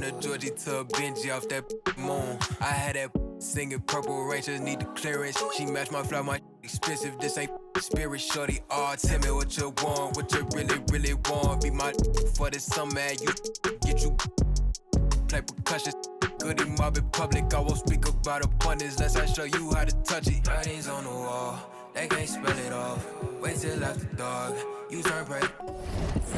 a Georgie to a Benji off that moon. I had that singing Purple Rangers need the clearance. She matched my fly, my expensive. This ain't spirit, shorty. All tell me what you want, what you really want. Be my for this summer, you get you play percussion. Goody mob in public, I won't speak about abundance unless I show you how to touch it. Writings on the wall, they can't spell it off. Wait till after dark, you turn prey.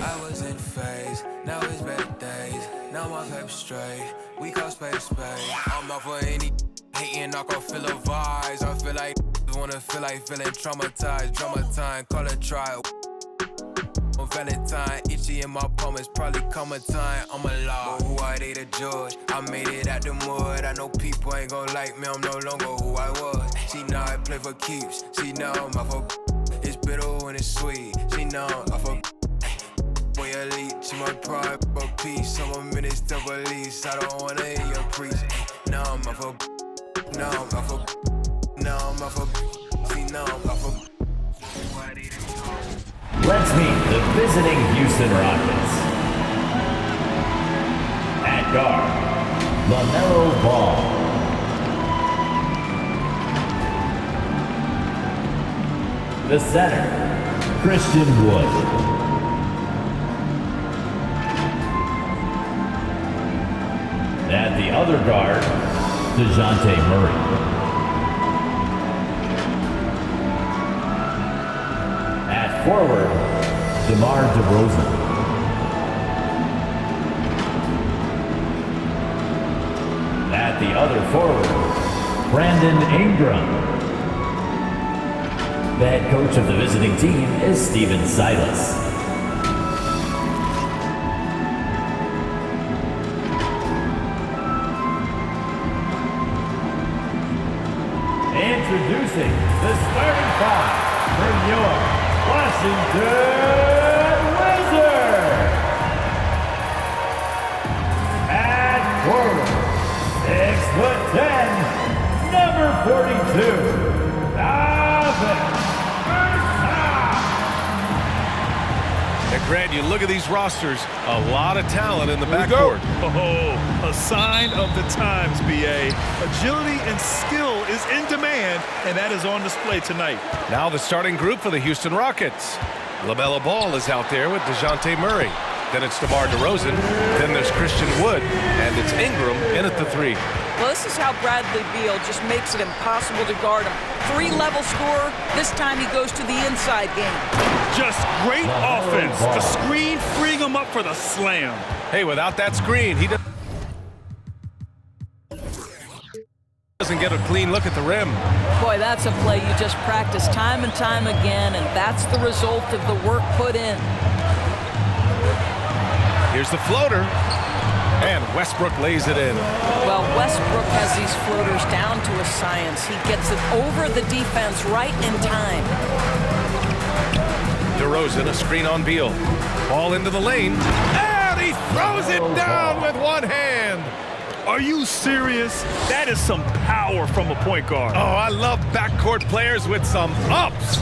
I was in phase, now it's better days. Now my paper straight, we call spade a spade. I'm out for any hating, I can feel the vibes. I feel like wanna feel like feeling traumatized. Drama time, call it trial. On Valentine, itchy in my palm, it's probably coming time. I'm alive, but who I date a judge. I made it out the mud. I know people ain't gon' like me, I'm no longer who I was. She know I play for keeps, she know I'm out for. It's bitter when it's sweet, she know I'm out for. Boy elite, she my pride, but peace. I'm a minister police, I don't wanna hear your preach. Now I'm out for, now I'm out for, now I'm out for. See now I'm out for. Let's meet the visiting Houston Rockets. At guard, LaMelo Ball. The center, Christian Wood. At the other guard, DeJounte Murray. At forward, DeMar DeRozan. At the other forward, Brandon Ingram. The head coach of the visiting team is Stephen Silas. Introducing the starting five from your Washington Wizards. At forward, 6'10", number 42, Alvin And Grant, you look at these rosters, a lot of talent in the backcourt. Oh, a sign of the times, BA. Agility and skill is in demand, and that is on display tonight. Now the starting group for the Houston Rockets. LaMelo Ball is out there with DeJounte Murray. Then it's DeMar DeRozan. Then there's Christian Wood. And it's Ingram in at the three. Well, this is how Bradley Beal just makes it impossible to guard him. Three-level scorer. This time he goes to the inside game. Just great offense. The screen freeing him up for the slam. Hey, without that screen, he doesn't get a clean look at the rim. Boy, that's a play you just practice time and time again, and that's the result of the work put in. Here's the floater. And Westbrook lays it in. Well, Westbrook has these floaters down to a science. He gets it over the defense right in time. DeRozan, a screen on Beal. Ball into the lane. And he throws it down with one hand. Are you serious? That is some power from a point guard. Oh, I love backcourt players with some ups.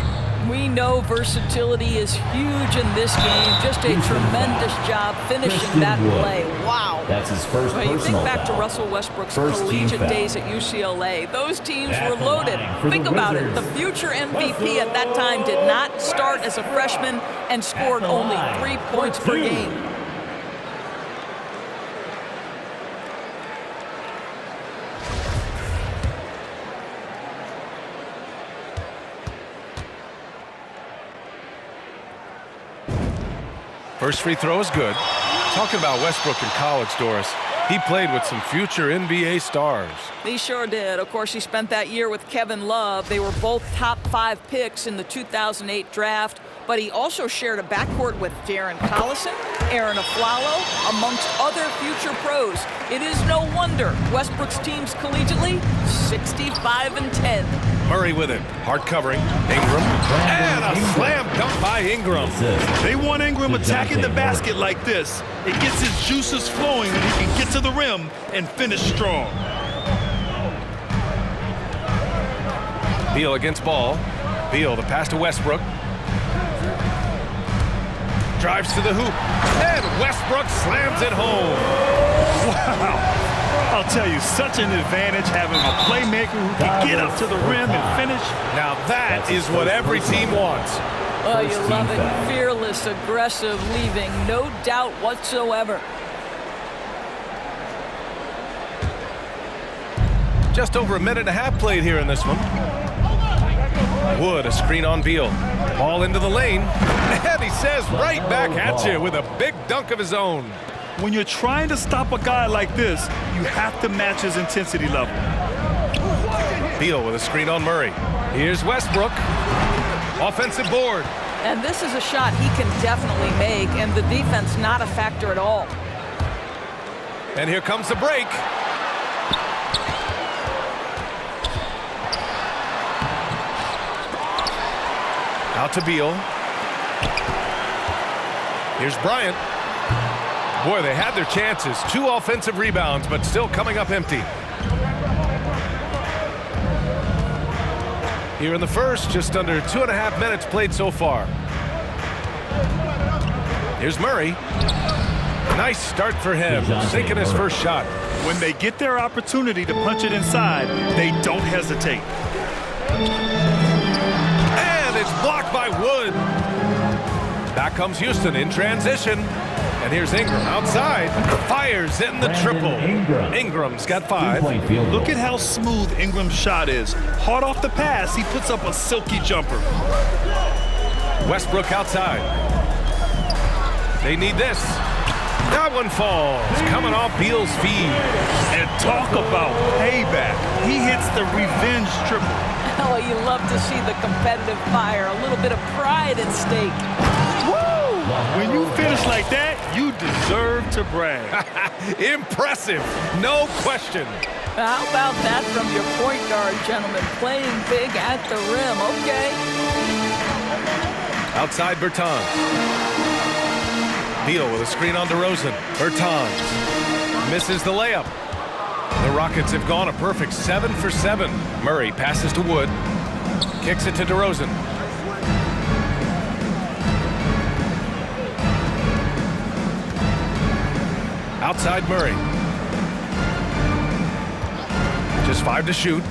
We know versatility is huge in this game. Just a tremendous job finishing that play. Wow. That's his first personal You think back to foul. Russell Westbrook's First collegiate team days at UCLA. Those teams At were the loaded. line for Think the about Wizards, it. The future MVP at that time did not start as a freshman and scored only 3 points per game. First free throw is good. Talking about Westbrook in college, Doris, he played with some future NBA stars. He sure did. Of course, he spent that year with Kevin Love. They were both top 5 picks in the 2008 draft, but he also shared a backcourt with Darren Collison, Aaron Aflalo, amongst other future pros. It is no wonder Westbrook's teams collegiately 65-10. Murray with it. Hard covering. Ingram. And a slam dunk by Ingram. They want Ingram attacking the basket like this. It gets his juices flowing and he can get to the rim and finish strong. Beal against Ball. Beal, the pass to Westbrook. Drives to the hoop. And Westbrook slams it home. Wow. I'll tell you, such an advantage having a playmaker who can get up to the rim and finish. Now that is what every team wants. Oh, you love it. Fearless, aggressive, leaving no doubt whatsoever. Just over a minute and a half played here in this one. Wood, a screen on Beal. Ball into the lane. And he says right back at you with a big dunk of his own. When you're trying to stop a guy like this, you have to match his intensity level. Beal with a screen on Murray. Here's Westbrook. Offensive board. And this is a shot he can definitely make, and the defense not a factor at all. And here comes the break. Out to Beal. Here's Bryant. Boy, they had their chances. 2 offensive rebounds, but still coming up empty. Here in the first, just under 2.5 minutes played so far. Here's Murray. Nice start for him, sinking his first shot. When they get their opportunity to punch it inside, they don't hesitate. And it's blocked by Wood. Back comes Houston in transition. And here's Ingram outside. Fires in the triple. Ingram's got 5. Look at how smooth Ingram's shot is. Hard off the pass, he puts up a silky jumper. Westbrook outside. They need this. That one falls. Coming off Beal's feed. And talk about payback. He hits the revenge triple. Oh, you love to see the competitive fire. A little bit of pride at stake. Woo! When you finish like that, you deserve to brag. Impressive. No question. How about that from your point guard, gentlemen? Playing big at the rim. Okay. Outside Bertans. Beal with a screen on DeRozan. Bertans misses the layup. The Rockets have gone a perfect 7 for 7. Murray passes to Wood. Kicks it to DeRozan. Outside Murray. Just 5 to shoot.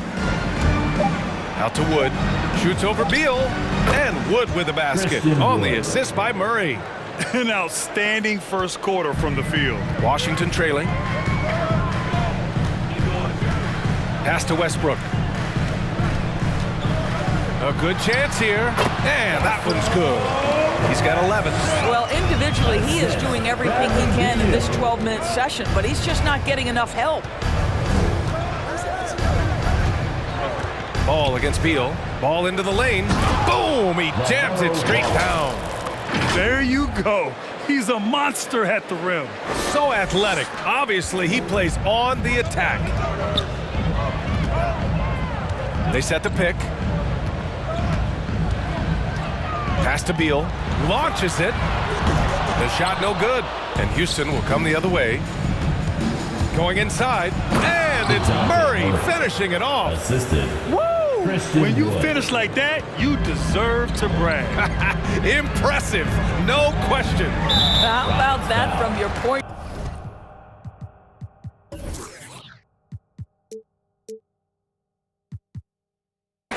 Out to Wood. Shoots over Beal. And Wood with the basket on the assist by Murray. An outstanding first quarter from the field. Washington trailing. Pass to Westbrook. A good chance here. And that one's good. He's got 11. Well, individually, he is doing everything he can in this 12-minute session, but he's just not getting enough help. Ball against Beal. Ball into the lane. Boom! He jams it straight down. There you go. He's a monster at the rim. So athletic. Obviously, he plays on the attack. They set the pick. Pass to Beal. Launches it. The shot no good. And Houston will come the other way. Going inside. And it's Murray finishing it off. Assisted. Woo! When you finish like that, you deserve to brag. Impressive. No question. How about that from your point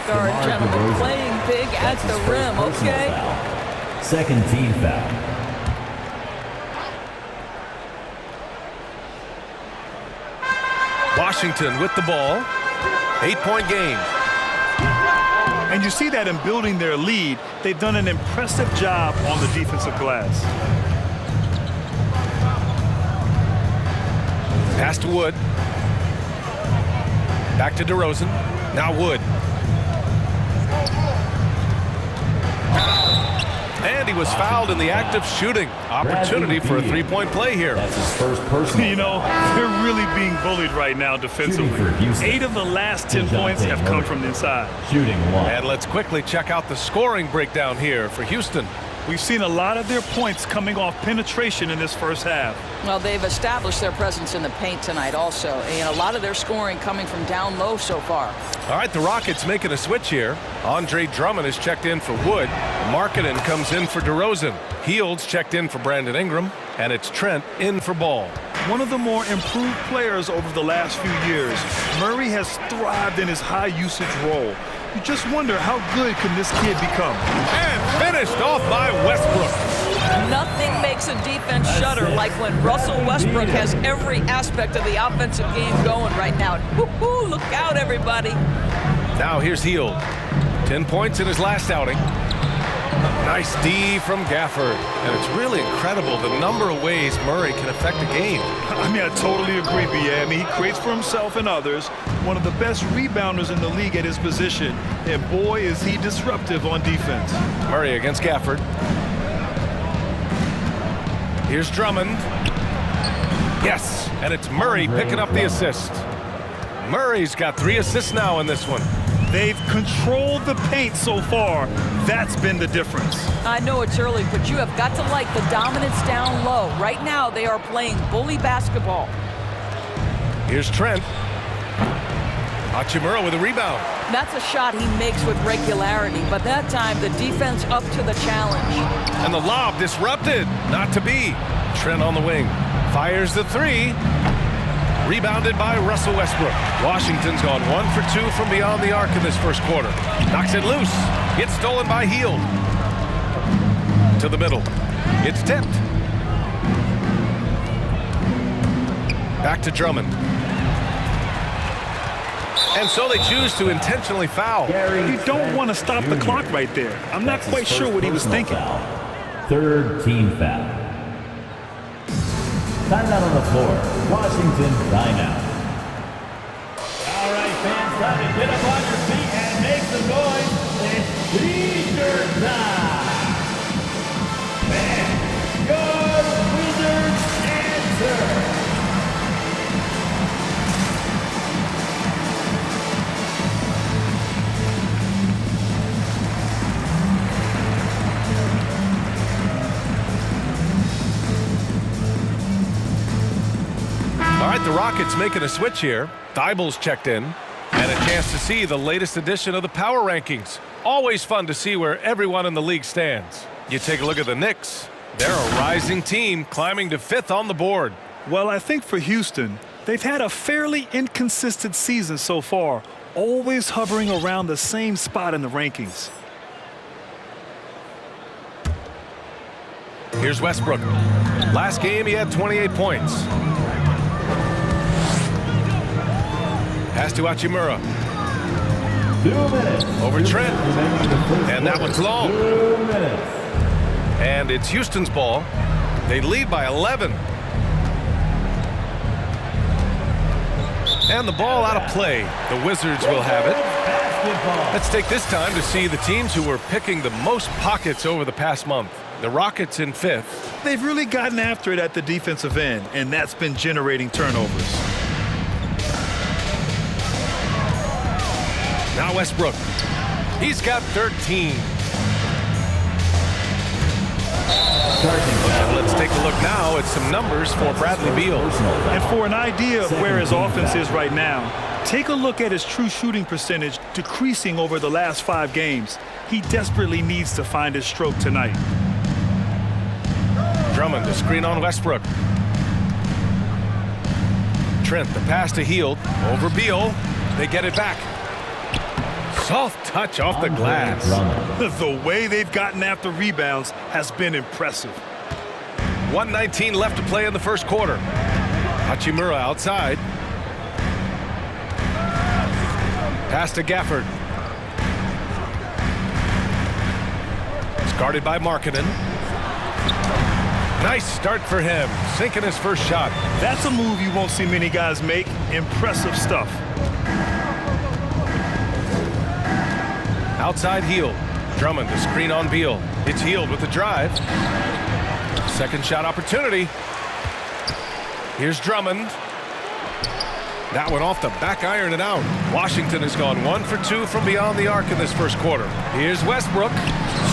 guard, gentlemen? Playing big at the rim, okay? Second team foul. Washington with the ball. 8-point game. And you see that in building their lead, they've done an impressive job on the defensive glass. Pass to Wood. Back to DeRozan. Now Wood. And he was fouled in the act of shooting. Opportunity for a 3-point play here. That's his first personal. You know, they're really being bullied right now defensively. 8 of the last 10 points have come from the inside. Shooting 1. And let's quickly check out the scoring breakdown here for Houston. We've seen a lot of their points coming off penetration in this first half. Well, they've established their presence in the paint tonight also. And a lot of their scoring coming from down low so far. All right, the Rockets making a switch here. Andre Drummond is checked in for Wood. Markkanen comes in for DeRozan. Hields checked in for Brandon Ingram. And it's Trent in for Ball. one of the more improved players over the last few years, Murray has thrived in his high-usage role. You just wonder how good can this kid become. And finished off by Westbrook. Nothing makes a defense shudder like when Russell Westbrook has every aspect of the offensive game going right now. Woo-hoo, look out, everybody. Now here's Hield. 10 points in his last outing. Nice D from Gafford. And it's really incredible the number of ways Murray can affect a game. I mean, I totally agree, B.A. I mean, he creates for himself and others. One of the best rebounders in the league at his position. And boy, is he disruptive on defense. Murray against Gafford. Here's Drummond. Yes, and it's Murray picking up the assist. Murray's got 3 assists now in this one. They've controlled the paint so far. That's been the difference. I know it's early, but you have got to like the dominance down low. Right now, they are playing bully basketball. Here's Trent. Hachimura with a rebound. That's a shot he makes with regularity, but that time the defense up to the challenge. And the lob disrupted. Not to be. Trent on the wing. Fires the 3. Rebounded by Russell Westbrook. Washington's gone 1 for 2 from beyond the arc in this first quarter. Knocks it loose. It's stolen by Hield. To the middle. It's tipped. Back to Drummond. And so they choose to intentionally foul. You don't want to stop the clock right there. I'm not quite sure what he was thinking. Third team foul. Timeout on the floor. Washington timeout. All right, fans, time to get up on your feet and make some noise. It's T-shirt time. And your Wizards answer. All right, the Rockets making a switch here. Thybulle's checked in. And a chance to see the latest edition of the power rankings. Always fun to see where everyone in the league stands. You take a look at the Knicks. They're a rising team climbing to 5th on the board. Well, I think for Houston, they've had a fairly inconsistent season so far, always hovering around the same spot in the rankings. Here's Westbrook. Last game, he had 28 points. Pass to Hachimura. 2 minutes. Over Trent. And that one's long. 2 minutes. And it's Houston's ball. They lead by 11. And the ball out of play. The Wizards will have it. Let's take this time to see the teams who were picking the most pockets over the past month. The Rockets in 5th. They've really gotten after it at the defensive end, and that's been generating turnovers. Now Westbrook. He's got 13. And let's take a look now at some numbers for Bradley Beal. And for an idea of where his offense is right now, take a look at his true shooting percentage decreasing over the last 5 games. He desperately needs to find his stroke tonight. Drummond, the screen on Westbrook. Trent, the pass to Hield. Over Beal. They get it back. Soft touch off the glass. The way they've gotten after rebounds has been impressive. 1:19 left to play in the first quarter. Hachimura outside. Pass to Gafford. It's guarded by Markkanen. Nice start for him, sinking his first shot. That's a move you won't see many guys make. Impressive stuff. Outside Hield. Drummond, the screen on Beal. It's Hield with the drive. Second shot opportunity. Here's Drummond. That one off the back iron and out. Washington has gone 1 for 2 from beyond the arc in this first quarter. Here's Westbrook.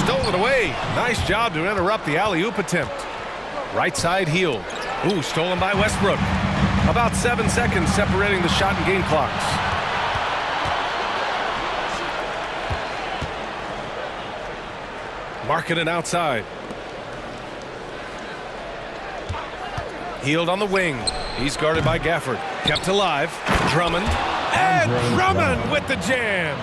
Stolen away. Nice job to interrupt the alley-oop attempt. Right side Hield. Ooh, stolen by Westbrook. About 7 seconds separating the shot and game clocks. Markkanen outside. Hield on the wing. He's guarded by Gafford. Kept alive. Drummond. And Drummond with the jam.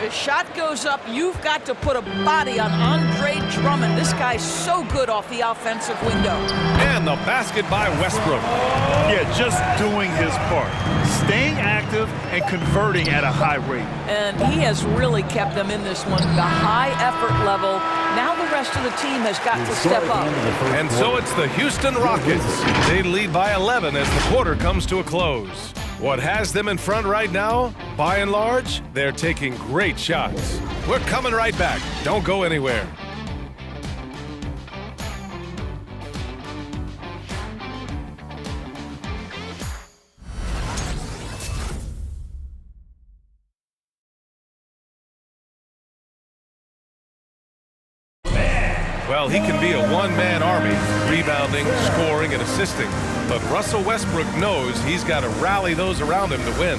The shot goes up. You've got to put a body on Andre Drummond. This guy's so good off the offensive window. And the basket by Westbrook. Yeah, just doing his part. Staying active and converting at a high rate. And he has really kept them in this one. The high effort level. Now the rest of the team has got to step up. And so it's the Houston Rockets. They lead by 11 as the quarter comes to a close. What has them in front right now? By and large, they're taking great shots. We're coming right back. Don't go anywhere. Well, he can be a one-man army, rebounding, scoring, and assisting. But Russell Westbrook knows he's got to rally those around him to win.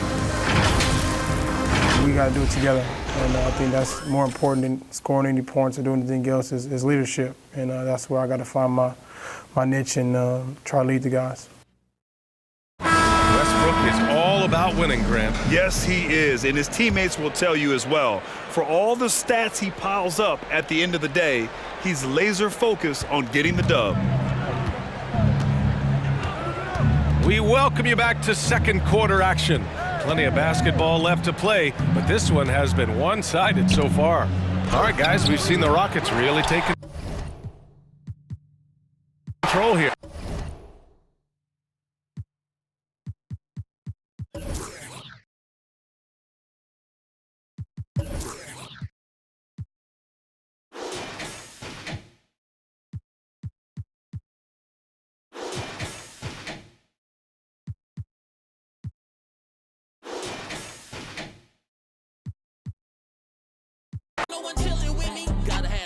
We got to do it together. And I think that's more important than scoring any points or doing anything else is leadership. And that's where I got to find my niche and try to lead the guys. Westbrook is all about winning, Grant. Yes, he is, and his teammates will tell you as well. For all the stats he piles up at the end of the day, he's laser focused on getting the dub. We welcome you back to second quarter action. Plenty of basketball left to play, but this one has been one-sided so far. All right, guys, we've seen the Rockets really take control here.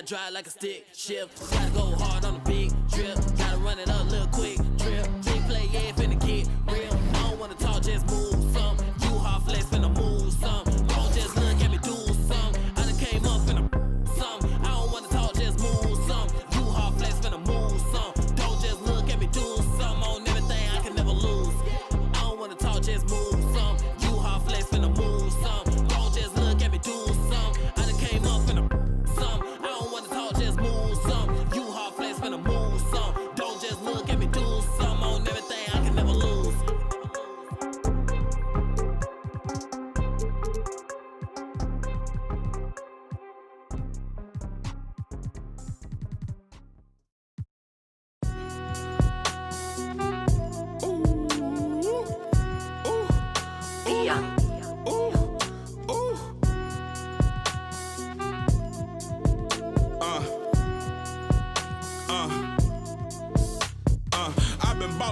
Dry like a stick shift. Gotta go hard on a big trip. Gotta run it up, little quick trip. Big play, yeah, finna get real. I don't wanna talk, just move some. You hard flex, finna move some. Don't just look at me do some. I done came up finna some. I don't wanna talk, just move some. You hard flex, finna move some. Don't just look at me do some. On everything I can never lose. I don't wanna talk, just move some. You hard flex, finna move some. Don't just look at me do some. I done came up finna some. Just move some. You hard flex finna move some. Don't just look at me do some. On everything I can never lose.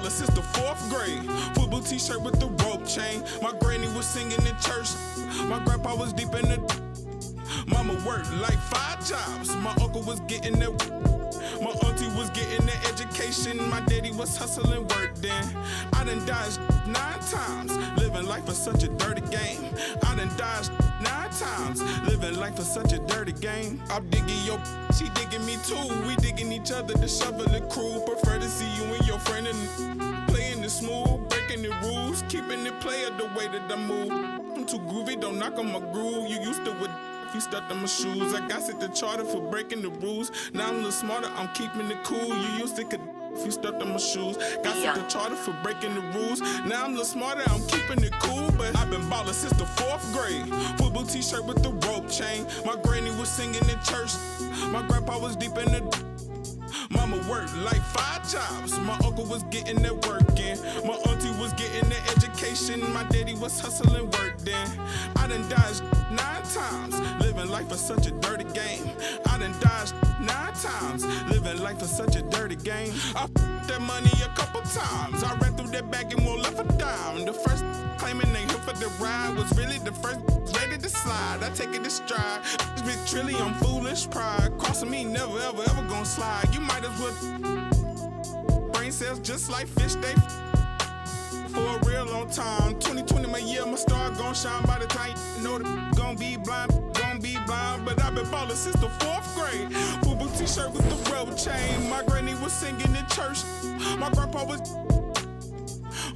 Since the 4th grade, football t-shirt with the rope chain. My granny was singing in church. My grandpa was deep in the. Mama worked like 5 jobs. My uncle was getting that. My auntie was getting that education. My daddy was hustling work then. I done dodged 9 times. Living life for such a dirty game. I done dodged 9 times. Living life for such a dirty game. I'm digging your. She digging me too. We digging each other, the shovel and crew. Prefer to see you and your friend and playing it smooth, breaking the rules, keeping it player the way that I move. I'm too groovy, don't knock on my groove. You used to with if you stuck on my shoes. I got set the charter for breaking the rules. Now I'm a little smarter, I'm keeping it cool. You used to could if you stuck on my shoes. Got set the charter for breaking the rules. Now I'm a little smarter, I'm keeping it cool. But I've been ballin' since the 4th grade. Football t-shirt with the rope chain. My granny was singing in church. My grandpa was deep in the. Mama worked like 5 jobs. My uncle was getting that work in. My auntie was getting that education. My daddy was hustling work then. I done dodged 9 times. Living life for such a dirty game. I done dodged 9 times. Living life for such a dirty game. I f***ed that money a couple times. I ran through that bag and won't left a dime. The first claiming they here for the ride was really the first ready to slide. I take it to stride. This big trilly, I'm foolish pride. Crossing me, never ever ever gonna slide. You might as well. Brain cells just like fish, they for a real long time. 2020 my year, my star gon' shine by the time you know that gon' be blind. But I've been ballin' since the 4th grade. Football t-shirt with the rope chain. My granny was singing in church. My grandpa was.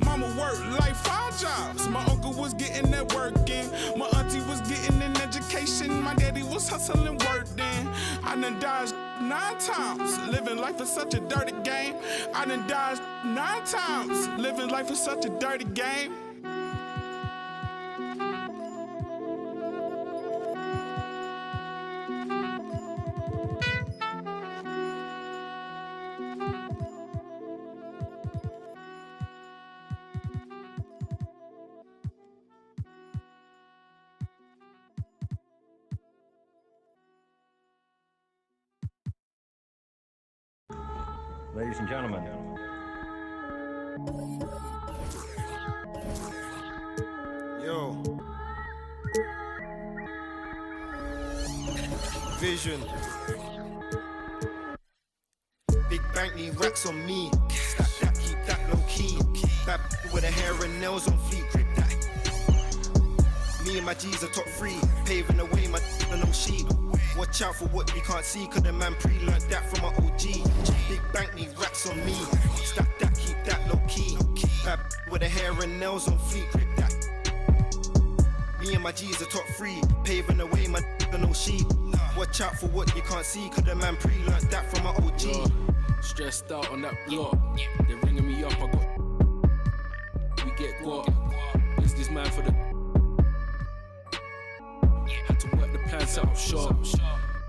Mama Mama worked like 5 jobs. My uncle was getting that work in. My auntie was getting an education. My daddy was hustling work then. I done dodged 9 times. Living life is such a dirty game. I done dodged 9 times. Living life is such a dirty game. Ladies and gentlemen. Yo. Vision. Big bank need racks on me. Stack that, keep that low key. Bad with the hair and nails on fleek. Me and my G's are top 3. Paving the way, my and I'm sheep. Watch out for what you can't see, cause the man pre-learned that from my OG. Big bank need racks on me. Stack that, keep that low key. Bad with the hair and nails on fleek. Me and my G's are top 3. Paving the way, my and no sheep. Watch out for what you can't see, cause the man pre-learned that from my OG. Stressed out on that block. They're ringing me up, we get guap. Is this man for the had to work the plan, set up shop.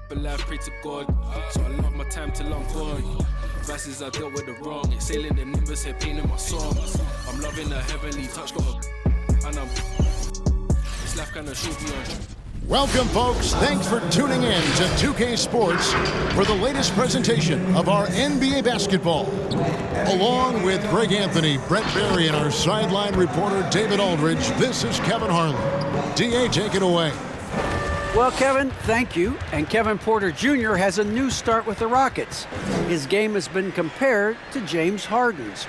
But life, pray to God. So I love my time till I'm gone. Verses I dealt with the wrong. Exhaling the nimbus, head pain in my songs. I'm loving the heavenly touch, got a and I'm this life kinda should be on. Welcome, folks. Thanks for tuning in to 2K Sports for the latest presentation of our NBA basketball. Along with Greg Anthony, Brett Berry, and our sideline reporter David Aldridge, this is Kevin Harlan. DA, take it away. Well, Kevin, thank you. And Kevin Porter Jr. has a new start with the Rockets. His game has been compared to James Harden's.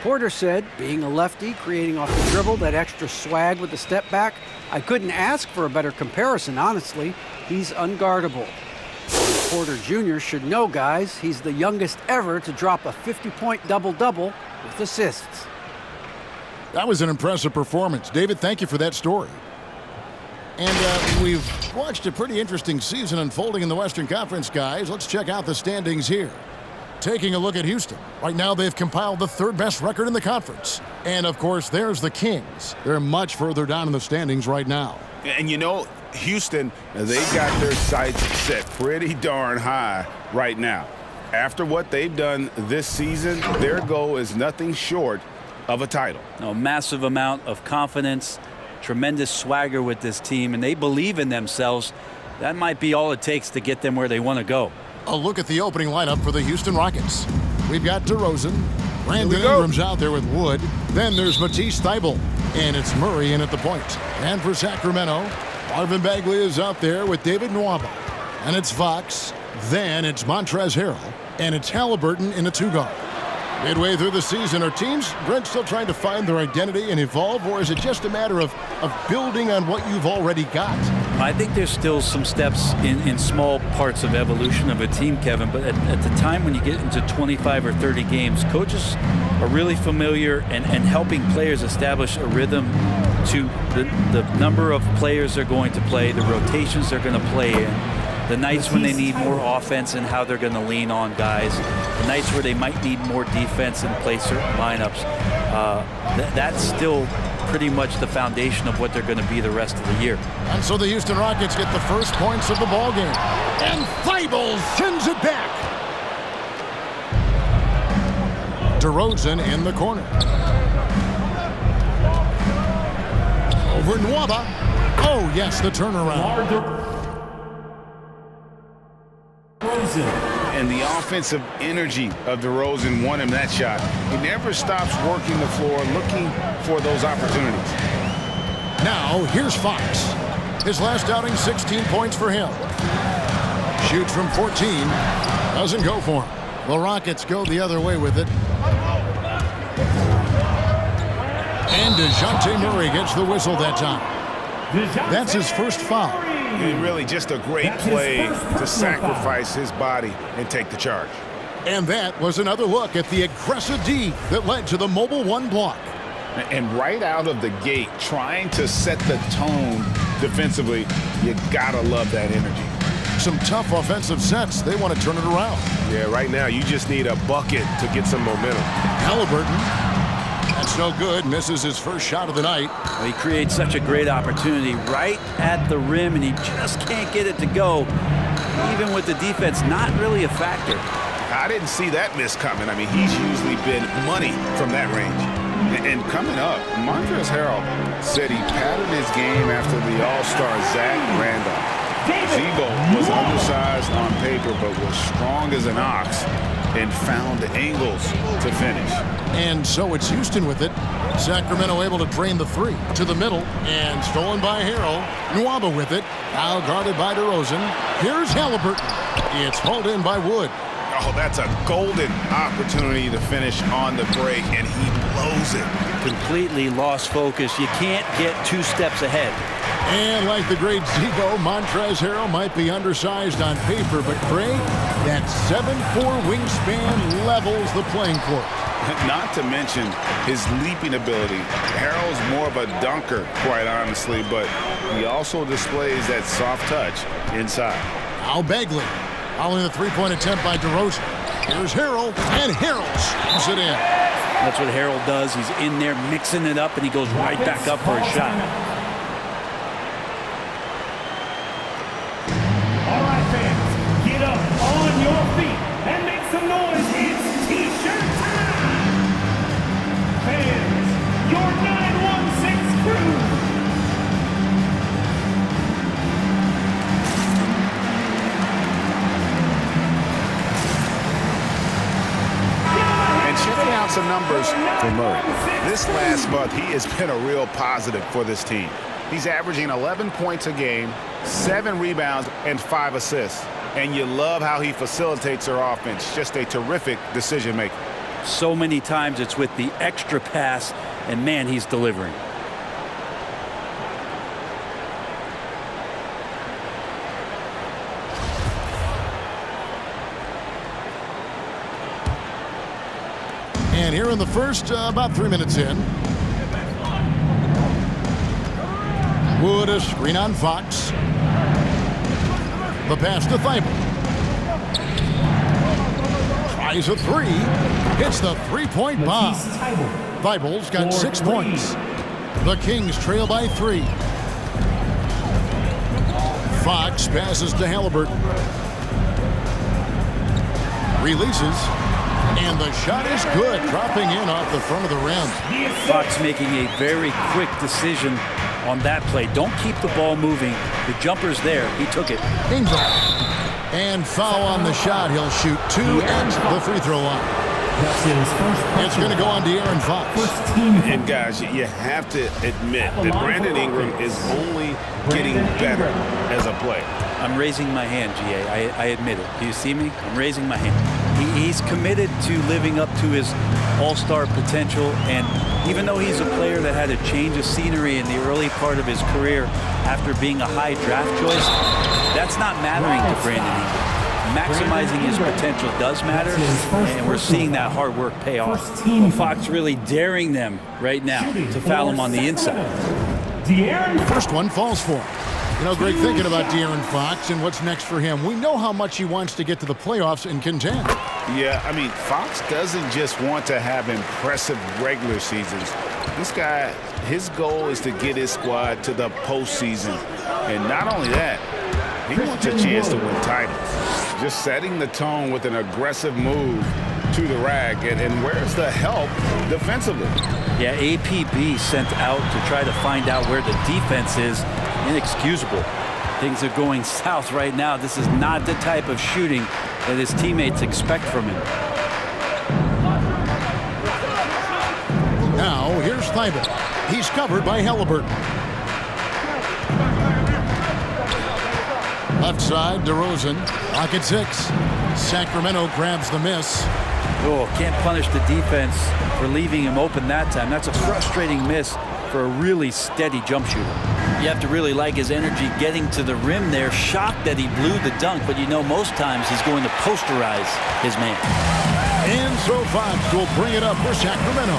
Porter said, being a lefty, creating off the dribble, that extra swag with the step back, I couldn't ask for a better comparison, honestly. He's unguardable. Porter Jr. should know, guys, he's the youngest ever to drop a 50-point double-double with assists. That was an impressive performance. David, thank you for that story. And we've watched a pretty interesting season unfolding in the Western Conference, guys. Let's check out the standings here. Taking a look at Houston. Right now, they've compiled the 3rd best record in the conference. And, of course, there's the Kings. They're much further down in the standings right now. And, you know, Houston, they got their sights set pretty darn high right now. After what they've done this season, their goal is nothing short of a title. A massive amount of confidence, tremendous swagger with this team, and they believe in themselves. That might be all it takes to get them where they want to go. A look at the opening lineup for the Houston Rockets. We've got DeRozan. Brandon Ingram's out there with Wood. Then there's Matisse Thybulle. And it's Murray in at the point. And for Sacramento, Marvin Bagley is out there with David Nwaba. And it's Fox. Then it's Montrezl Harrell. And it's Halliburton in a 2-guard. Midway through the season, are teams, Brent, still trying to find their identity and evolve, or is it just a matter of building on what you've already got? I think there's still some steps in small parts of evolution of a team, Kevin, but at the time when you get into 25 or 30 games, coaches are really familiar and helping players establish a rhythm to the number of players they're going to play, the rotations they're going to play in. The nights when they need more offense and how they're going to lean on guys. The nights where they might need more defense and play certain lineups. That's still pretty much the foundation of what they're going to be the rest of the year. And so the Houston Rockets get the first points of the ballgame. And Thybulle sends it back. DeRozan in the corner. Over Nwaba. Oh, yes, the turnaround. And the offensive energy of DeRozan won him that shot. He never stops working the floor, looking for those opportunities. Now, here's Fox. His last outing, 16 points for him. Shoots from 14. Doesn't go for him. The Rockets go the other way with it. And DeJounte Murray gets the whistle that time. That's his first foul. And really just a great play to sacrifice his body and take the charge. And that was another look at the aggressive D that led to the Mobile One block. And right out of the gate, trying to set the tone defensively, you gotta love that energy. Some tough offensive sets. They want to turn it around. Yeah, right now you just need a bucket to get some momentum. Halliburton. That's no good. Misses his first shot of the night. Well, he creates such a great opportunity right at the rim, and he just can't get it to go. Even with the defense not really a factor. I didn't see that miss coming. I mean, he's usually been money from that range. And coming up, Montrezl Harrell said he patterned his game after the All-Star Zach Randolph. Z-Bo was undersized on paper, but was strong as an ox and found angles to finish. And so it's Houston with it. Sacramento able to drain the three to the middle and stolen by Harrell. Nwaba with it. Now guarded by DeRozan. Here's Halliburton. It's hauled in by Wood. Oh, that's a golden opportunity to finish on the break, and he blows it. Completely lost focus. You can't get 2 steps ahead. And like the great Z-Bo, Montrezl Harrell might be undersized on paper, but Craig, that 7'4" wingspan levels the playing court. Not to mention his leaping ability. Harrell's more of a dunker, quite honestly, but he also displays that soft touch inside. Now Bagley, following the three-point attempt by DeRozan. Here's Harrell, and Harrell slams it in. That's what Harrell does. He's in there mixing it up, and he goes right back up for a shot. All right, fans, get up on your feet and make some noise. It's T-shirt time. Fans, your 916 crew. And checking out some numbers for Murray. This last month, he has been a real positive for this team. He's averaging 11 points a game, 7 rebounds, and 5 assists. And you love how he facilitates their offense. Just a terrific decision maker. So many times it's with the extra pass, and man, he's delivering. And here in the first, about 3 minutes in. Wood, a screen on Fox. The pass to Thibault. Tries a three. Hits the three-point bomb. Thibault's got 6 points. The Kings trail by 3. Fox passes to Halliburton. Releases. And the shot is good, dropping in off the front of the rim. Fox making a very quick decision on that play. Don't keep the ball moving. The jumper's there. He took it. Ingram. And foul on the shot. He'll shoot 2 at the free throw line. It's going to go on De'Aaron Fox. And guys, you have to admit that Brandon Ingram is only getting better as a player. I'm raising my hand, GA. I admit it. Do you see me? I'm raising my hand. He's committed to living up to his all-star potential, and even though he's a player that had a change of scenery in the early part of his career after being a high draft choice, that's not mattering to Brandon Ingram. Maximizing his potential does matter, and we're seeing that hard work pay off. Fox really daring them right now to foul him on the inside. First one falls for him. You know, Greg, thinking about De'Aaron Fox and what's next for him, we know how much he wants to get to the playoffs and contend. Yeah, I mean, Fox doesn't just want to have impressive regular seasons. This guy, his goal is to get his squad to the postseason. And not only that, he wants a chance to win titles. Just setting the tone with an aggressive move to the rack. And where's the help defensively? Yeah, APB sent out to try to find out where the defense is. Inexcusable. Things are going south right now. This is not the type of shooting that his teammates expect from him. Now, here's Thibault. He's covered by Halliburton. Left side, DeRozan. Rocket 6. Sacramento grabs the miss. Oh, can't punish the defense for leaving him open that time. That's a frustrating miss for a really steady jump shooter. You have to really like his energy getting to the rim there. Shocked that he blew the dunk, but you know most times he's going to posterize his man. And so Fox will bring it up for Sacramento.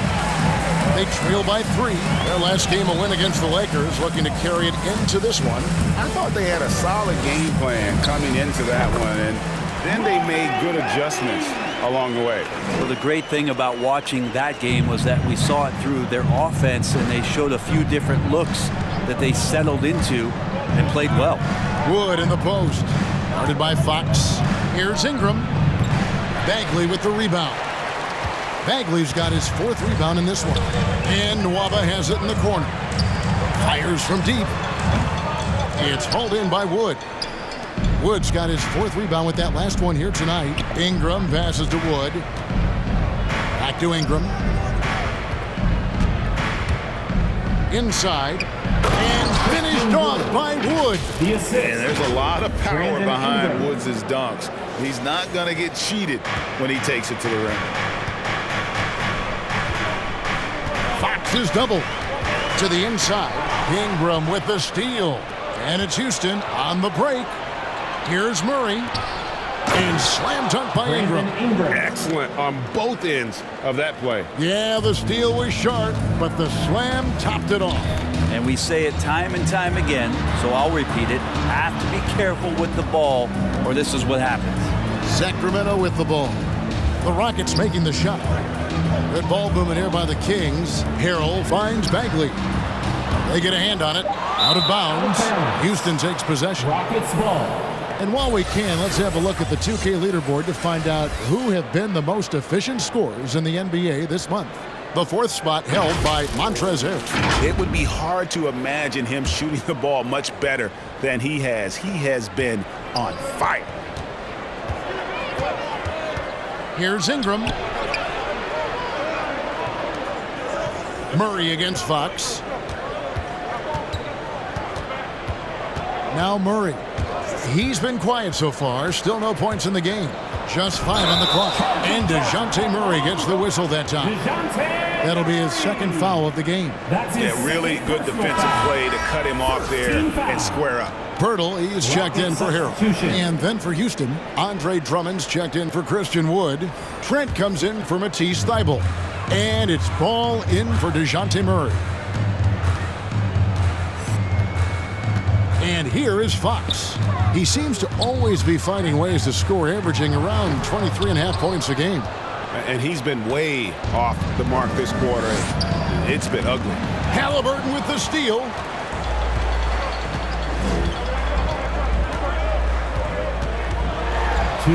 They trail by 3. Their last game a win against the Lakers, looking to carry it into this one. I thought they had a solid game plan coming into that one, and then they made good adjustments along the way. Well, the great thing about watching that game was that we saw it through their offense, and they showed a few different looks that they settled into and played well. Wood in the post. Guarded by Fox. Here's Ingram. Bagley with the rebound. Bagley's got his 4th rebound in this one. And Nwaba has it in the corner. Fires from deep. It's hauled in by Wood. Wood's got his 4th rebound with that last one here tonight. Ingram passes to Wood. Back to Ingram. Inside. And finished off by Wood. And there's a lot of power behind Woods' dunks. He's not going to get cheated when he takes it to the rim. Fox is double to the inside. Ingram with the steal. And it's Houston on the break. Here's Murray. And slam dunk by Ingram. Excellent on both ends of that play. Yeah, the steal was sharp, but the slam topped it off. And we say it time and time again, so I'll repeat it. Have to be careful with the ball, or this is what happens. Sacramento with the ball. The Rockets making the shot. Good ball movement here by the Kings. Harrell finds Bagley. They get a hand on it. Out of bounds. Houston takes possession. Rockets ball. And while we can, let's have a look at the 2K leaderboard to find out who have been the most efficient scorers in the NBA this month. The 4th spot held by Montrezl Harrell. It would be hard to imagine him shooting the ball much better than he has. He has been on fire. Here's Ingram. Murray against Fox. Now Murray. He's been quiet so far. Still no points in the game. Just 5 on the clock. And DeJounte Murray gets the whistle that time. That'll be his 2nd foul of the game. Yeah, really good defensive play to cut him off there and square up. Pirtle, he's checked in for Harrell. And then for Houston, Andre Drummond's checked in for Christian Wood. Trent comes in for Matisse Thybulle. And it's ball in for DeJounte Murray. And here is Fox. He seems to always be finding ways to score, averaging around 23.5 points a game. And he's been way off the mark this quarter. It's been ugly. Halliburton with the steal.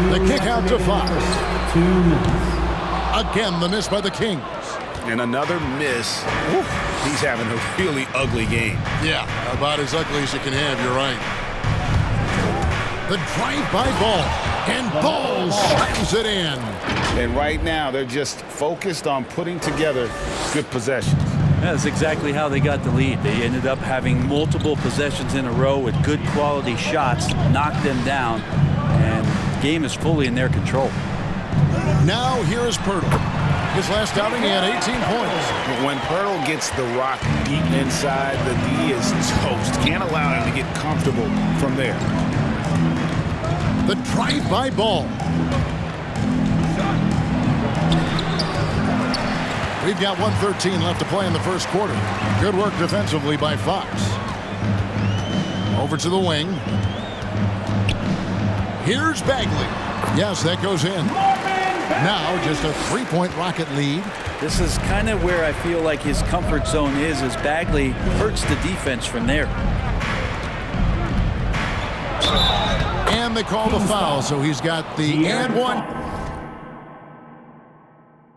The kick out to Fox. 2 minutes. Again, the miss by the Kings. And another miss. Woo. He's having a really ugly game. Yeah, about as ugly as you can have, you're right. The drive-by ball. And Ball slams it in. And right now, they're just focused on putting together good possessions. That's exactly how they got the lead. They ended up having multiple possessions in a row with good quality shots, knocked them down, and the game is fully in their control. Now here is Pirtle. His last outing, he had 18 points. When Pirtle gets the rock deep inside, the D is toast. Can't allow him to get comfortable from there. The drive-by ball. We've got 1:13 left to play in the first quarter. Good work defensively by Fox. Over to the wing. Here's Bagley. Yes, that goes in. Now just a 3-point Rocket lead. This is kind of where I feel like his comfort zone is, as Bagley hurts the defense from there. And they call the foul, so he's got the and one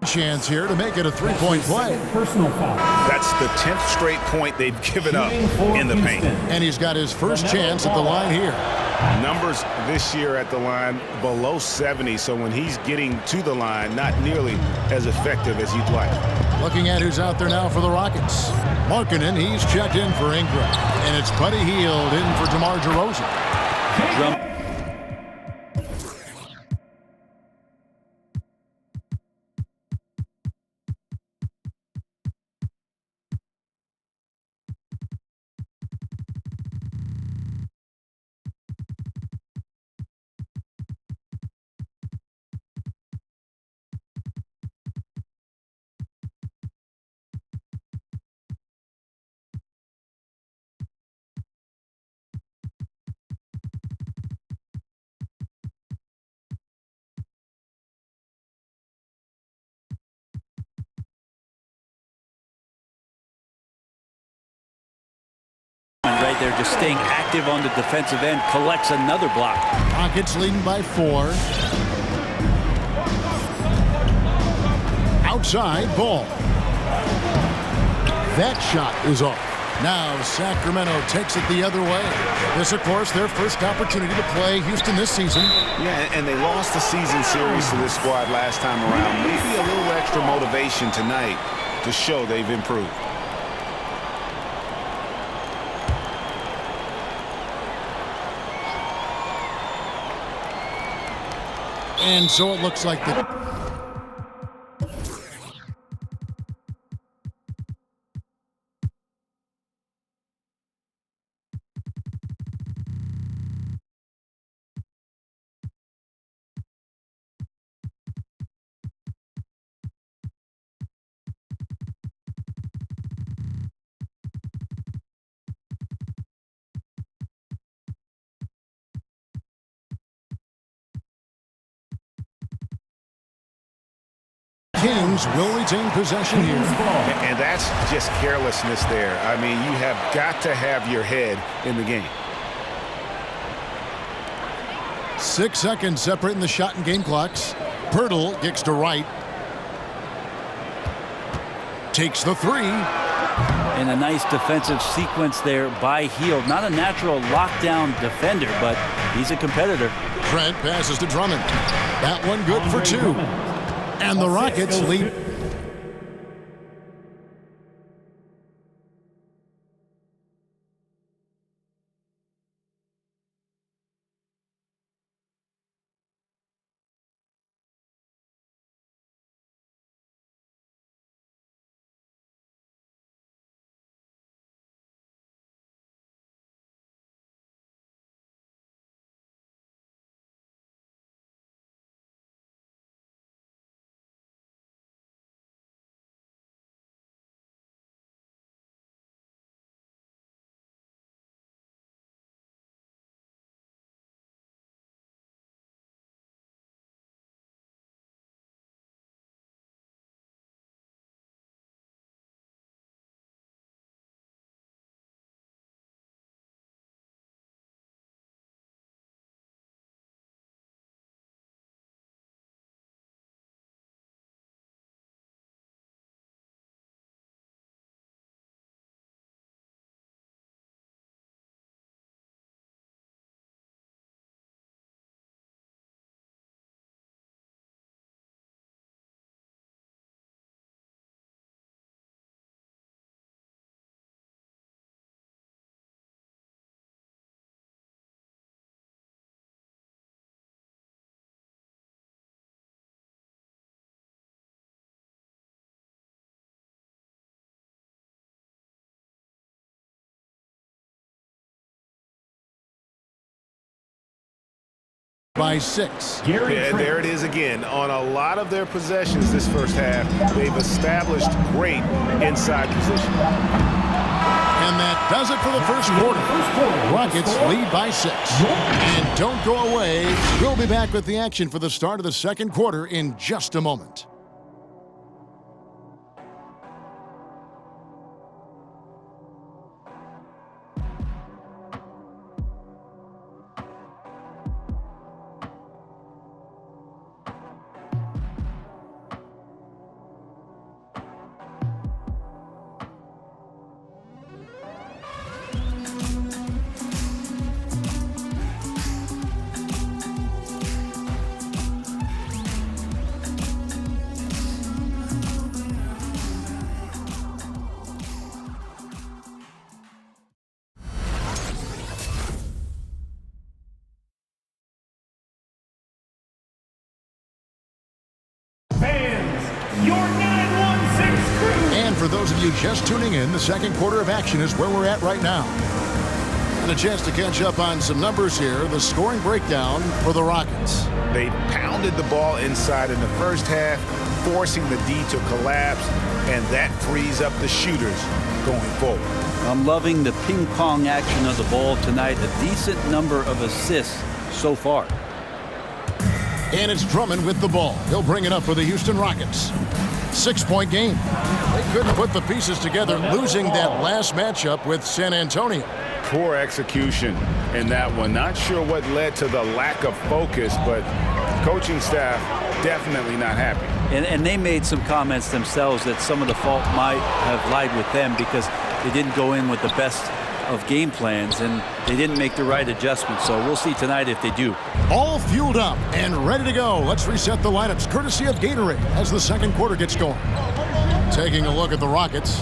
chance here to make it a 3-point play. Personal foul. That's the 10th straight point they've given up in the paint. And he's got his first chance at the line here. Numbers this year at the line below 70, so when he's getting to the line, not nearly as effective as you'd like. Looking at who's out there now for the Rockets. Markkanen, he's checked in for Ingram. And it's Buddy Hield in for DeMar DeRozan. there, just staying active on the defensive end, collects another block. Rockets leading by 4. Outside ball. That shot is off. Now Sacramento takes it the other way. This, of course, their first opportunity to play Houston this season. Yeah, and they lost the season series to this squad last time around. Maybe a little extra motivation tonight to show they've improved. And so it looks like the... Kings will retain possession here. And that's just carelessness there. I mean, you have got to have your head in the game. 6 seconds separating the shot and game clocks. Poeltl kicks to right. Takes the 3. And a nice defensive sequence there by Hield. Not a natural lockdown defender, but he's a competitor. Trent passes to Drummond. That one good for 2. And the Rockets lead. By 6. Yeah, there it is again. On a lot of their possessions this first half, they've established great inside position. And that does it for the first quarter. Rockets lead by 6. And don't go away. We'll be back with the action for the start of the second quarter in just a moment. For those of you just tuning in, the second quarter of action is where we're at right now. And a chance to catch up on some numbers here. The scoring breakdown for the Rockets. They pounded the ball inside in the first half, forcing the D to collapse, and that frees up the shooters going forward. I'm loving the ping pong action of the ball tonight. A decent number of assists so far. And it's Drummond with the ball. He'll bring it up for the Houston Rockets. 6-point game. They couldn't put the pieces together, losing that last matchup with San Antonio. Poor execution in that one. Not sure what led to the lack of focus, but coaching staff definitely not happy. And they made some comments themselves that some of the fault might have lied with them because they didn't go in with the best of game plans and they didn't make the right adjustments. So we'll see tonight if they do. All fueled up and ready to go. Let's reset the lineups courtesy of Gatorade as the second quarter gets going. Taking a look at the Rockets.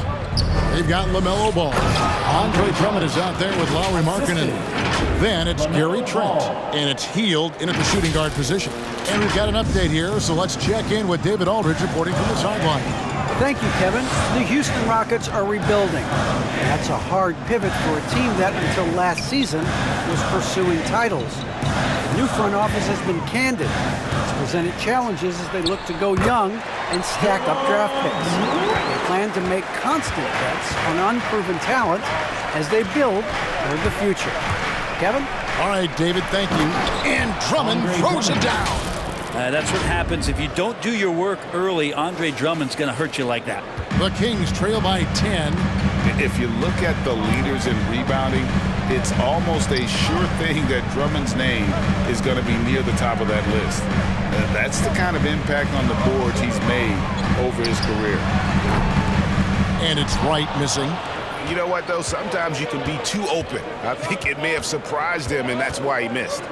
They've got LaMelo Ball. Andre Drummond is out there with Lauri Markkanen. Then it's Gary Trent, and it's Hield in at the shooting guard position. And we've got an update here, so let's check in with David Aldridge reporting from the sideline. Thank you, Kevin. The Houston Rockets are rebuilding. That's a hard pivot for a team that, until last season, was pursuing titles. The new front office has been candid. It's presented challenges as they look to go young and stack up draft picks. They plan to make constant bets on unproven talent as they build toward the future. Kevin? All right, David, thank you. And Drummond throws it down. That's what happens if you don't do your work early. Andre Drummond's going to hurt you like that. The Kings trail by 10. If you look at the leaders in rebounding, it's almost a sure thing that Drummond's name is going to be near the top of that list. That's the kind of impact on the boards he's made over his career. And it's Wright missing. You know what, though? Sometimes you can be too open. I think it may have surprised him, and that's why he missed.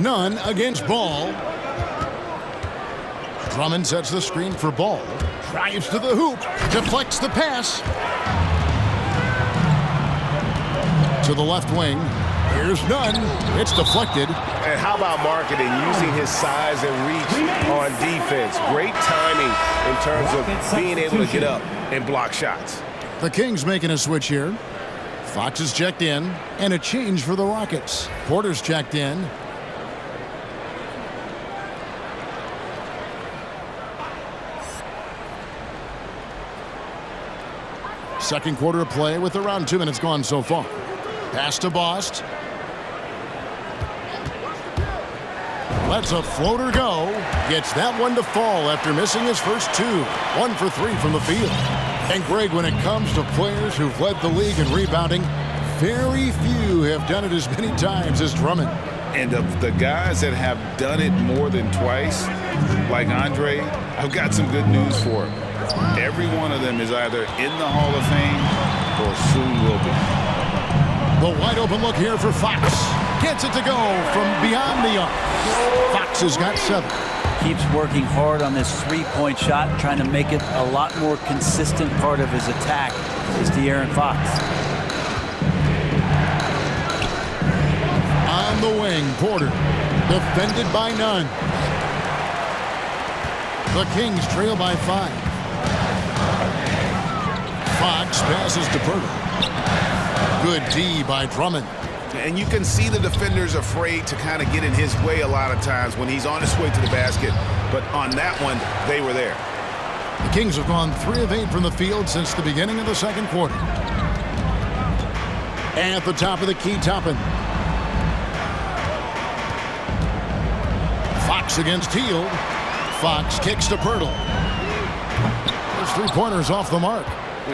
None against Ball. Drummond sets the screen for Ball. Drives to the hoop. Deflects the pass. To the left wing. Here's Nunn. It's deflected. And how about Markkanen using his size and reach on defense? Great timing in terms of being able to get up and block shots. The Kings making a switch here. Fox is checked in. And a change for the Rockets. Porter's checked in. Second quarter of play with around 2 minutes gone so far. Pass to Bost. Lets a floater go. Gets that one to fall after missing his first two. 1 for 3 from the field. And Greg, when it comes to players who've led the league in rebounding, very few have done it as many times as Drummond. And of the guys that have done it more than twice, like Andre, I've got some good news for him. Every one of them is either in the Hall of Fame or soon will be. The wide open look here for Fox. Gets it to go from beyond the arc. Fox has got 7. Keeps working hard on this three-point shot, trying to make it a lot more consistent part of his attack is De'Aaron Fox. On the wing, Porter. Defended by Nunn. The Kings trail by 5. Fox passes to Porter. Good D by Drummond. And you can see the defenders afraid to kind of get in his way a lot of times when he's on his way to the basket. But on that one, they were there. The Kings have gone 3 of 8 from the field since the beginning of the second quarter. At the top of the key, Toppin. Fox against Hield. Fox kicks to Pirtle. His three-pointers off the mark.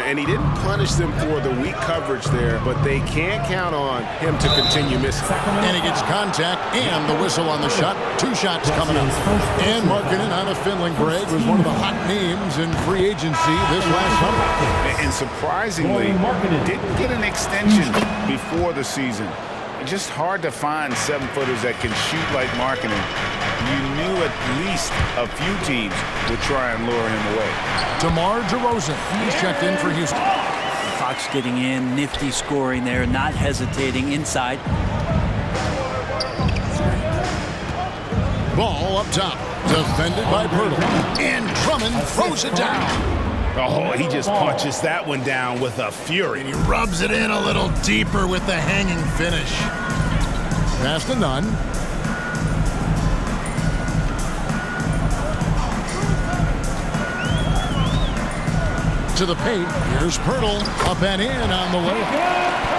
And he didn't punish them for the weak coverage there, but they can't count on him to continue missing. And he gets contact and the whistle on the shot. 2 shots coming up. And Markkanen out of Finland, Greg, was one of the hot names in free agency this last summer. And surprisingly, didn't get an extension before the season. Just hard to find 7-footers that can shoot like Markkanen. You knew at least a few teams would try and lure him away. DeMar DeRozan, he's checked in for Houston. Fox getting in, nifty scoring there, not hesitating inside. Ball up top, defended by Pirtle. And Drummond throws it down. Oh, he just punches that one down with a fury. And he rubs it in a little deeper with the hanging finish. Pass to Nunn. To the paint. Here's Pirtle. Up and in on the way.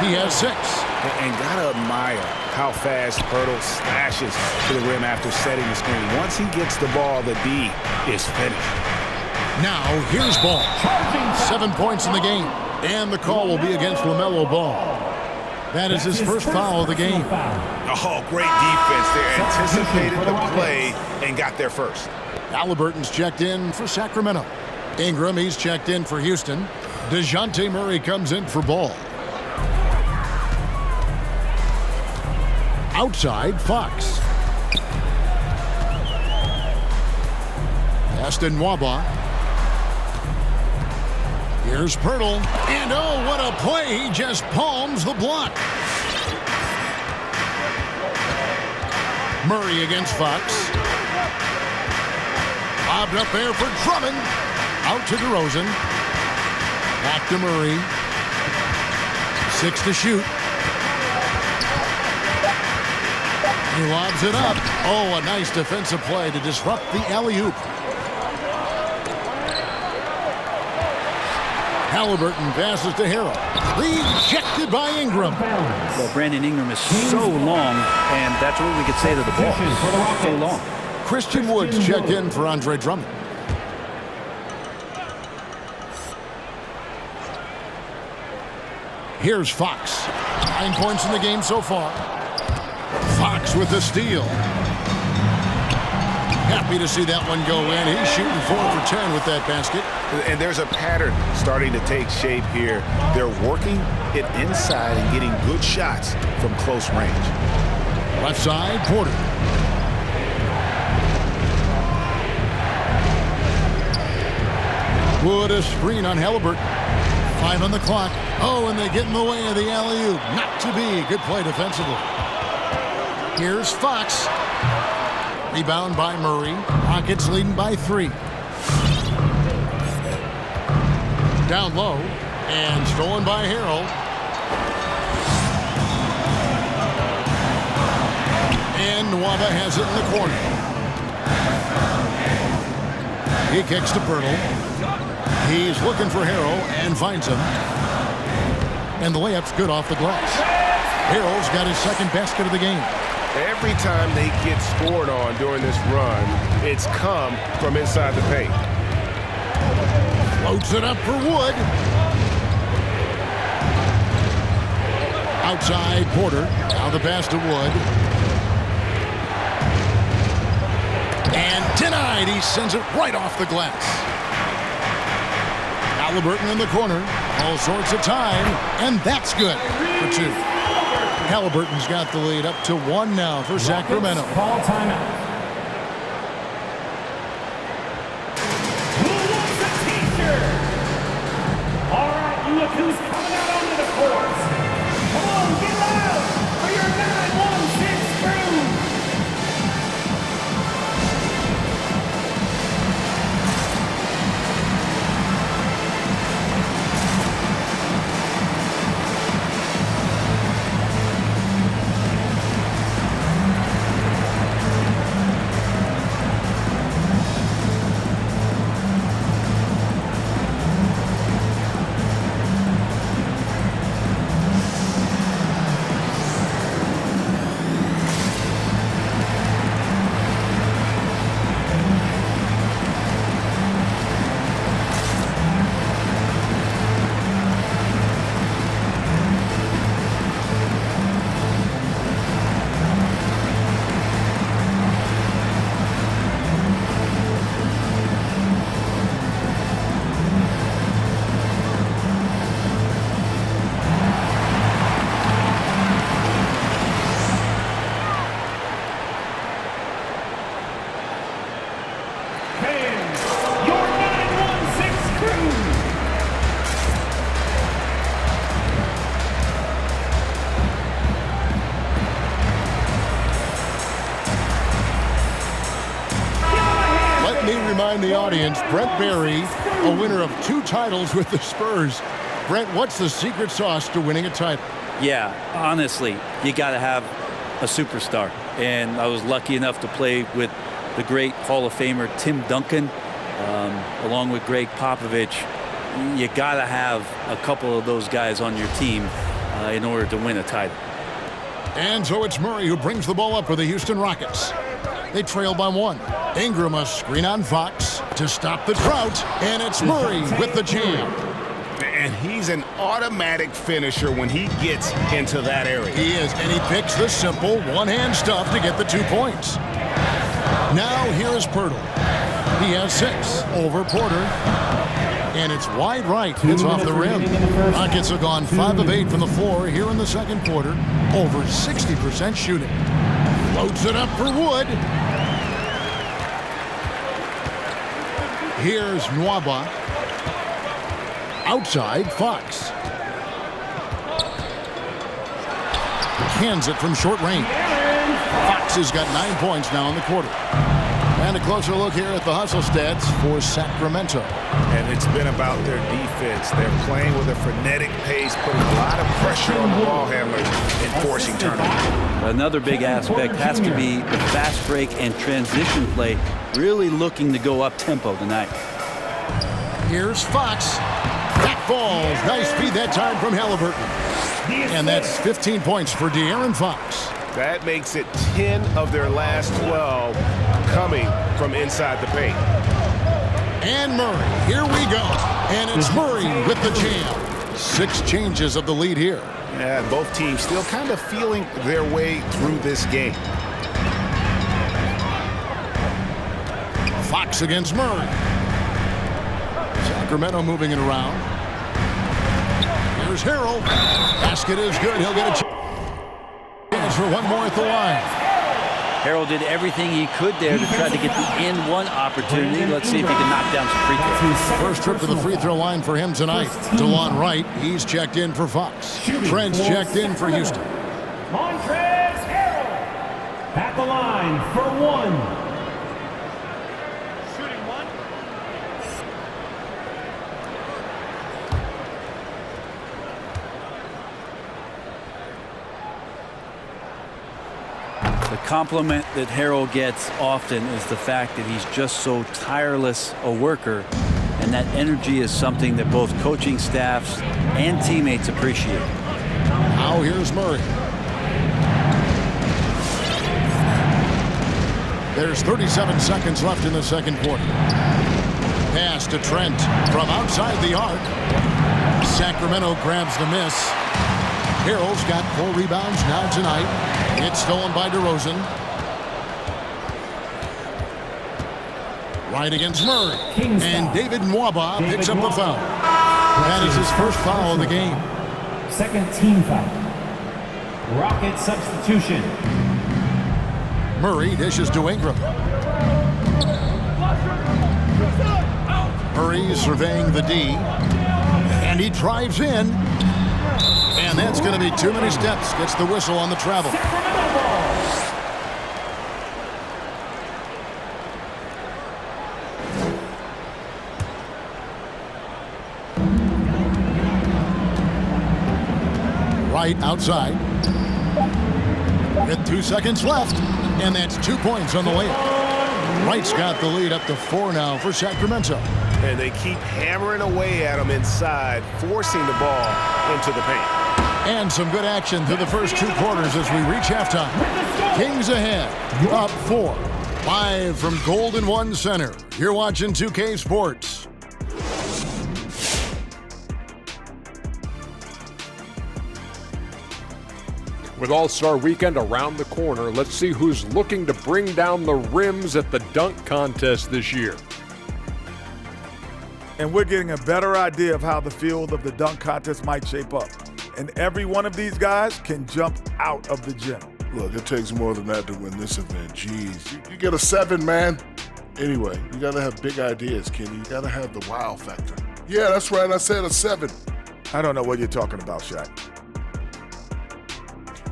He has 6. And gotta admire how fast Poeltl slashes to the rim after setting the screen. Once he gets the ball, the D is finished. Now, here's Ball. 7 points in the game. And the call will be against LaMelo Ball. That is his first foul of the game. Oh, great defense there. Anticipated the play and got there first. Halliburton's checked in for Sacramento. Ingram, he's checked in for Houston. DeJounte Murray comes in for Ball. Outside, Fox. Aston Nwaba. Here's Poeltl. And oh, what a play. He just palms the block. Murray against Fox. Lobbed up there for Drummond. Out to DeRozan. Back to Murray. 6 to shoot. He lobs it up. Oh, a nice defensive play to disrupt the alley-oop. Halliburton passes to Harrell. Rejected by Ingram. Well, Brandon Ingram is so long, and that's what we could say to the ball. So long. Christian Woods checked in for Andre Drummond. Here's Fox. 9 points in the game so far. Fox with the steal. Happy to see that one go in. He's shooting 4 for 10 with that basket. And there's a pattern starting to take shape here. They're working it inside and getting good shots from close range. Left side, Porter. Wood a screen on Halliburton. 5 on the clock. Oh, and they get in the way of the alley-oop. Not to be. Good play defensively. Here's Fox. Rebound by Murray. Rockets leading by 3. Down low. And stolen by Harrell. And Nwaba has it in the corner. He kicks to Poeltl. He's looking for Harrell and finds him. And the layup's good off the glass. Harrell's got his second basket of the game. Every time they get scored on during this run, it's come from inside the paint. Floats it up for Wood. Outside, Porter. Now the pass to Wood. And denied. He sends it right off the glass. Halliburton in the corner. All sorts of time. And that's good for 2. Halliburton's got the lead up to 1 now for Sacramento. Call timeout. Who wants a t-shirt? All right, you look who's coming out onto the court. Come on, get loud for your 916 crew. Remind the audience, Brent Barry, a winner of 2 titles with the Spurs. Brent, what's the secret sauce to winning a title? Yeah, honestly, you got to have a superstar. And I was lucky enough to play with the great Hall of Famer Tim Duncan, along with Greg Popovich. You got to have a couple of those guys on your team in order to win a title. And so it's Murray who brings the ball up for the Houston Rockets. They trail by 1. Ingram a screen on Fox to stop the drought, and it's Murray with the jam. And he's an automatic finisher when he gets into that area. He is, and he picks the simple one-hand stuff to get the 2 points. Now here is Poeltl. He has 6 over Porter. And it's wide right. It's off the rim. Rockets have gone 5 of 8 from the floor here in the second quarter. Over 60% shooting. Floats it up for Wood. Here's Nwaba. Outside, Fox. Hands it from short range. Fox has got 9 points now in the quarter. And a closer look here at the hustle stats for Sacramento. And it's been about their defense. They're playing with a frenetic pace, putting a lot of pressure on the ball handlers and forcing turnovers. Another big aspect has to be the fast break and transition play, really looking to go up tempo tonight. Here's Fox. That falls. Nice feed that time from Halliburton. And that's 15 points for De'Aaron Fox. That makes it 10 of their last 12 coming from inside the paint. And Murray, here we go. And it's Murray with the jam. 6 changes of the lead here. Yeah, both teams still kind of feeling their way through this game. Fox against Murray. Sacramento moving it around. Here's Harrell. Basket is good. He'll get a chance for one more at the line. Harrell did everything he could there to try to get the N1 opportunity. Let's see if he can knock down some free throws. First trip to the free throw line for him tonight. DeLon Wright, he's checked in for Fox. Trent's checked in for Houston. Montrezl Harrell at the line for 1. The compliment that Harrell gets often is the fact that he's just so tireless a worker, and that energy is something that both coaching staffs and teammates appreciate. Now here's Murray. There's 37 seconds left in the second quarter. Pass to Trent from outside the arc. Sacramento grabs the miss. Harrell's got 4 rebounds now tonight. It's stolen by DeRozan. Right against Murray. And David Nwaba picks up the foul. That is his first foul of the game. Second team foul. Rocket substitution. Murray dishes to Ingram. Murray surveying the D. And he drives in. And that's going to be too many steps. Gets the whistle on the travel. Right outside. With 2 seconds left. And that's 2 points on the layup. Wright's got the lead up to 4 now for Sacramento. And they keep hammering away at him inside, forcing the ball into the paint. And some good action through the first 2 quarters as we reach halftime. Kings ahead, up 4. Live from Golden One Center. You're watching 2K Sports. With All-Star Weekend around the corner, let's see who's looking to bring down the rims at the dunk contest this year. And we're getting a better idea of how the field of the dunk contest might shape up. And every one of these guys can jump out of the gym. Look, it takes more than that to win this event. Jeez, you get a 7, man. Anyway, you got to have big ideas, Kenny. You got to have the wow factor. Yeah, that's right. I said a 7. I don't know what you're talking about, Shaq.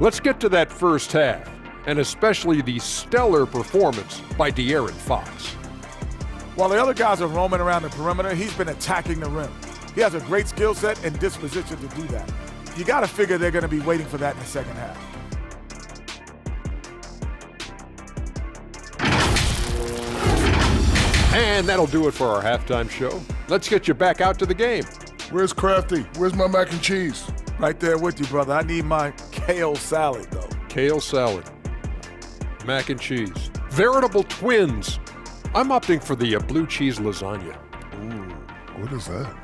Let's get to that first half, and especially the stellar performance by De'Aaron Fox. While the other guys are roaming around the perimeter, he's been attacking the rim. He has a great skill set and disposition to do that. You got to figure they're going to be waiting for that in the second half. And that'll do it for our halftime show. Let's get you back out to the game. Where's Crafty? Where's my mac and cheese? Right there with you, brother. I need my kale salad, though. kale salad, mac and cheese. Veritable twins. I'm opting for the blue cheese lasagna. Ooh, what is that?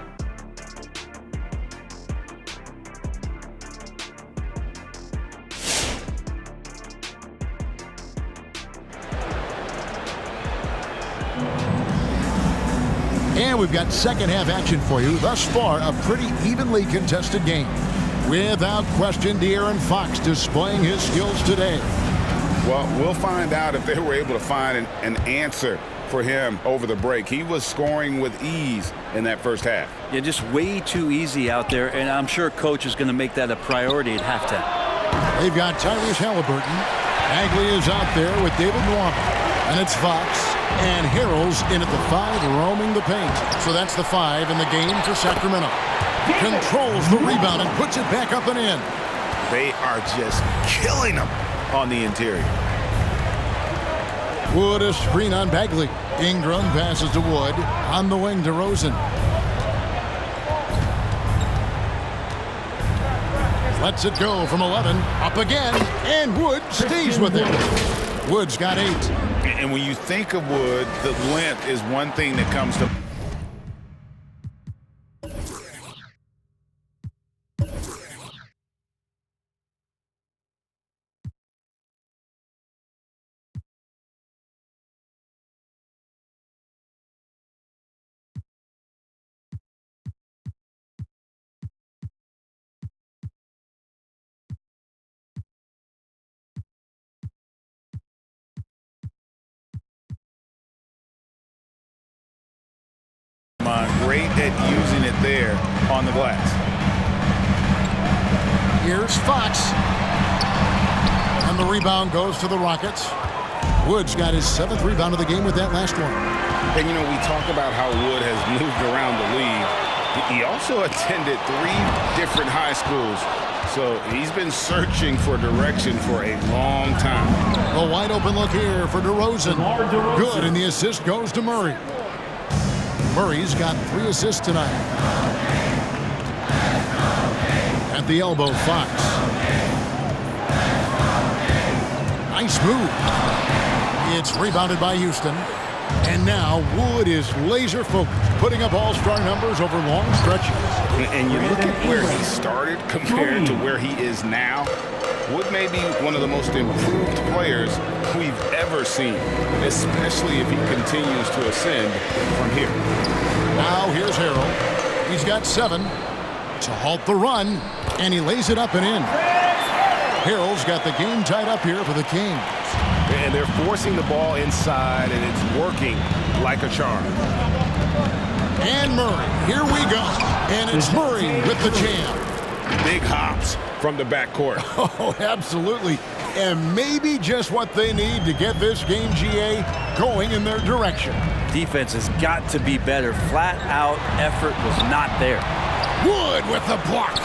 And we've got second half action for you. Thus far, a pretty evenly contested game. Without question, De'Aaron Fox displaying his skills today. Well, we'll find out if they were able to find an answer for him over the break. He was scoring with ease in that first half. Yeah, just way too easy out there, and I'm sure coach is going to make that a priority at halftime. They've got Tyrese Halliburton. Bagley is out there with David Nwaba. And it's Fox and Harrell's in at the 5, roaming the paint. So that's the 5 in the game for Sacramento. Controls the rebound and puts it back up and in. They are just killing them on the interior. Wood a screen on Bagley. Ingram passes to Wood. On the wing to Rosen. Lets it go from 11. Up again. And Wood stays with it. Wood's got 8. And when you think of Wood, the length is one thing that comes to great at using it there on the glass. Here's Fox. And the rebound goes to the Rockets. Wood's got his 7th rebound of the game with that last one. And, you know, we talk about how Wood has moved around the league. He also attended 3 different high schools. So he's been searching for direction for a long time. A wide open look here for DeRozan. Good, and the assist goes to Murray. Murray's got 3 assists tonight. At the elbow, Fox. Nice move. It's rebounded by Houston. And now Wood is laser focused, putting up all-star numbers over long stretches. And you look at where he started compared to where he is now. Wood may be one of the most improved players we've ever seen, especially if he continues to ascend from here. Now here's Harrell. He's got 7 to halt the run, and he lays it up and in. Harrell's got the game tied up here for the Kings. And they're forcing the ball inside, and it's working like a charm. And Murray, here we go. And it's Murray with the jam. Big hops from the backcourt. Oh, absolutely. And maybe just what they need to get this game, GA, going in their direction. Defense has got to be better. Flat out effort was not there. Wood with the block.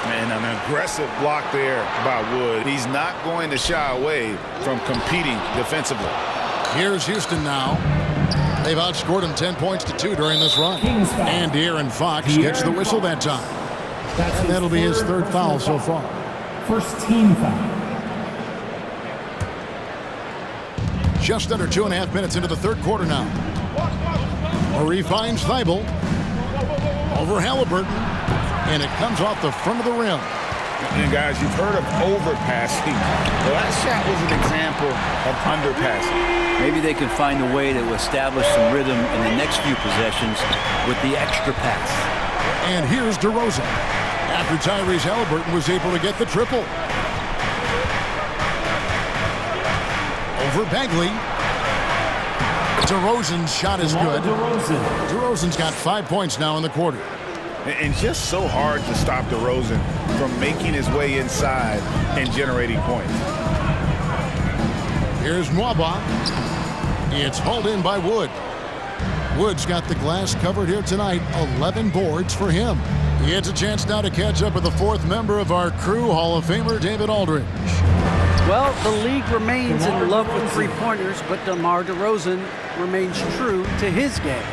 Man, an aggressive block there by Wood. He's not going to shy away from competing defensively. Here's Houston now. They've outscored him 10 points to 2 during this run. And De'Aaron Fox gets the whistle that time. And that'll be his 3rd foul so far. First team foul. Just under 2.5 minutes into the 3rd quarter now. Murray finds Thibault. Over Halliburton. And it comes off the front of the rim. And guys, you've heard of overpassing. Well, that shot was an example of underpassing. Maybe they can find a way to establish some rhythm in the next few possessions with the extra pass. And here's DeRozan. After Tyrese Halliburton was able to get the triple. Over Bagley. DeRozan's shot is good. DeRozan's got 5 points now in the quarter. And just so hard to stop DeRozan from making his way inside and generating points. Here's Nwaba. It's hauled in by Wood. Wood's got the glass covered here tonight. 11 boards for him. He gets a chance now to catch up with the 4th member of our crew, Hall of Famer David Aldridge. Well, the league remains in love with three-pointers, but DeMar DeRozan remains true to his game.